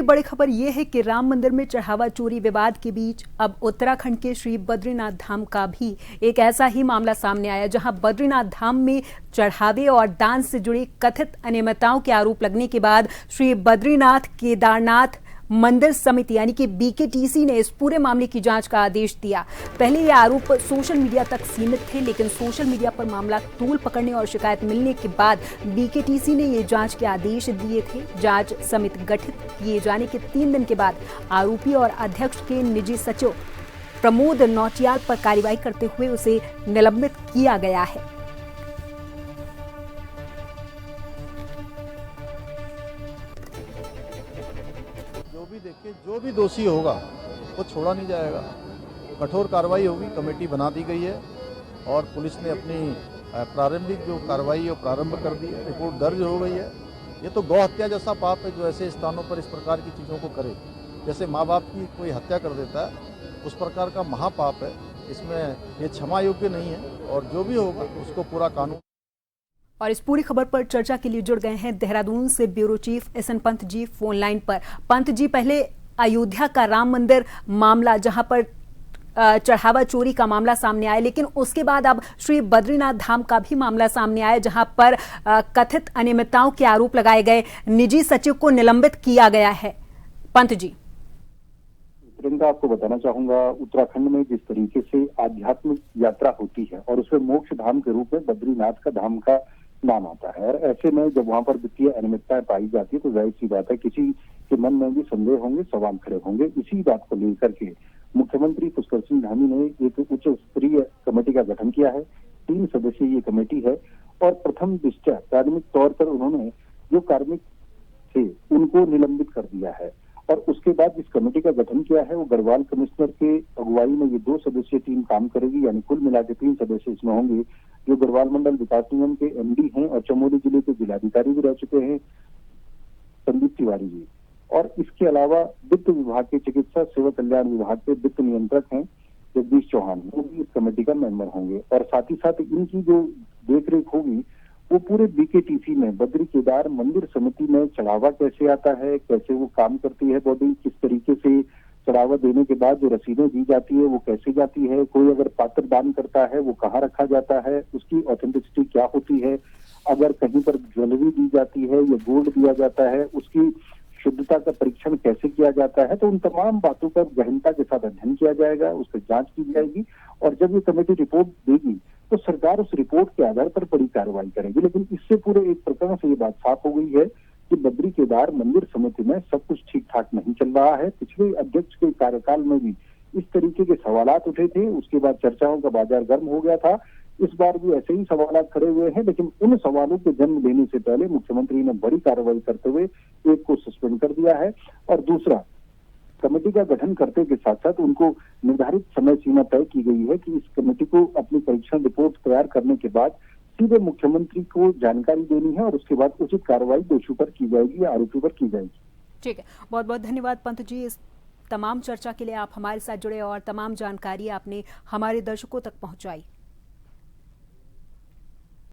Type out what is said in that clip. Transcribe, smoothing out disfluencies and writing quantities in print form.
बड़ी खबर यह है कि राम मंदिर में चढ़ावा चोरी विवाद के बीच अब उत्तराखंड के श्री बद्रीनाथ धाम का भी एक ऐसा ही मामला सामने आया, जहां बद्रीनाथ धाम में चढ़ावे और दान से जुड़ी कथित अनियमितताओं के आरोप लगने के बाद श्री बद्रीनाथ केदारनाथ मंदिर समिति यानी कि बीकेटीसी ने इस पूरे मामले की जांच का आदेश दिया। पहले ये आरोप सोशल मीडिया तक सीमित थे, लेकिन सोशल मीडिया पर मामला तूल पकड़ने और शिकायत मिलने के बाद बीकेटीसी ने ये जांच के आदेश दिए थे। जांच समिति गठित किए जाने के 3 दिन के बाद आरोपी और अध्यक्ष के निजी सचिव प्रमोद नौटियाल पर कार्रवाई करते हुए उसे निलंबित किया गया है। देखिए, जो भी दोषी होगा वो छोड़ा नहीं जाएगा, कठोर कार्रवाई होगी। कमेटी बना दी गई है और पुलिस ने अपनी प्रारंभिक जो कार्रवाई है वो प्रारंभ कर दी है, रिपोर्ट दर्ज हो गई है। ये तो गौ हत्या जैसा पाप है जो ऐसे स्थानों पर इस प्रकार की चीज़ों को करे, जैसे माँ बाप की कोई हत्या कर देता है, उस प्रकार का महापाप है। इसमें ये क्षमा योग्य नहीं है और जो भी होगा उसको पूरा कानून। और इस पूरी खबर पर चर्चा के लिए जुड़ गए हैं देहरादून से bureau chief SN Pant ji phone line पर। पंत जी, पहले अयोध्या का राम मंदिर मामला जहां पर चढ़ावा चोरी का मामला सामने आया, लेकिन उसके बाद अब श्री बद्रीनाथ धाम का भी मामला सामने आया, जहां पर कथित अनियमितताओं के आरोप लगाए गए। निजी सचिव को निलंबित किया गया है। पंत जी, प्रियंका, आपको बताना चाहूंगा, उत्तराखंड में जिस तरीके से आध्यात्मिक यात्रा होती है और उसमें मोक्ष धाम के रूप में बद्रीनाथ का धाम का नाम आता है, और ऐसे में जब वहां पर वित्तीय अनियमितताएं पाई जाती है तो जाहिर सी बात है किसी के मन में भी संदेह होंगे, सवाल खड़े होंगे। इसी बात को लेकर के मुख्यमंत्री पुष्कर सिंह धामी ने एक उच्च स्तरीय कमेटी का गठन किया है। 3 सदस्यीय ये कमेटी है और प्रथम दृष्टया प्राथमिक तौर पर उन्होंने जो कार्मिक थे उनको निलंबित कर दिया है और उसके बाद जिस कमेटी का गठन किया है वो गढ़वाल कमिश्नर के अगुवाई में ये 2 सदस्यीय टीम काम करेगी, यानी कुल मिला के 3 सदस्य इसमें होंगे, जो गढ़वाल मंडल विकास निगम के एमडी हैं और चमोली जिले के जिलाधिकारी भी रह चुके हैं संदीप तिवारी जी। और इसके अलावा वित्त विभाग के चिकित्सा सेवा कल्याण विभाग के वित्त नियंत्रक हैं जगदीश चौहान, वो भी इस कमेटी का मेंबर होंगे। और साथ ही साथ इनकी जो देखरेख होगी वो पूरे बीकेटीसी में बद्री केदार मंदिर समिति में चढ़ावा कैसे आता है, कैसे वो काम करती है बॉडी, किस तरीके से चढ़ावा देने के बाद जो रसीदें दी जाती है वो कैसे जाती है, कोई अगर पात्र दान करता है वो कहाँ रखा जाता है, उसकी ऑथेंटिसिटी क्या होती है, अगर कहीं पर ज्वेलरी दी जाती है या गोल्ड दिया जाता है उसकी शुद्धता का परीक्षण कैसे किया जाता है। तो उन तमाम बातों पर गहनता के साथ अध्ययन किया जाएगा, उस पर जांच की जाएगी और जब ये कमेटी रिपोर्ट देगी तो सरकार उस रिपोर्ट के आधार पर बड़ी कार्रवाई करेगी। लेकिन इससे पूरे एक प्रकरण से ये बात साफ हो गई है कि बद्री केदार मंदिर समिति में सब कुछ ठीक ठाक नहीं चल रहा है। पिछले अध्यक्ष के कार्यकाल में भी इस तरीके के सवालात उठे थे, उसके बाद चर्चाओं का बाजार गर्म हो गया था। इस बार भी ऐसे ही सवालात खड़े हुए हैं, लेकिन उन सवालों के जन्म देने से पहले मुख्यमंत्री ने बड़ी कार्रवाई करते हुए एक को सस्पेंड कर दिया है और दूसरा कमेटी का गठन करते के साथ साथ उनको निर्धारित समय सीमा तय की गई है कि इस कमेटी को अपनी परीक्षण रिपोर्ट तैयार करने के बाद सीधे मुख्यमंत्री को जानकारी देनी है और उसके बाद उचित कार्रवाई दोषी पर की जाएगी या आरोपी पर की जाएगी। ठीक है, बहुत बहुत धन्यवाद पंत जी। इस तमाम चर्चा के लिए आप हमारे साथ जुड़े और तमाम जानकारी आपने हमारे दर्शकों तक पहुंचाई।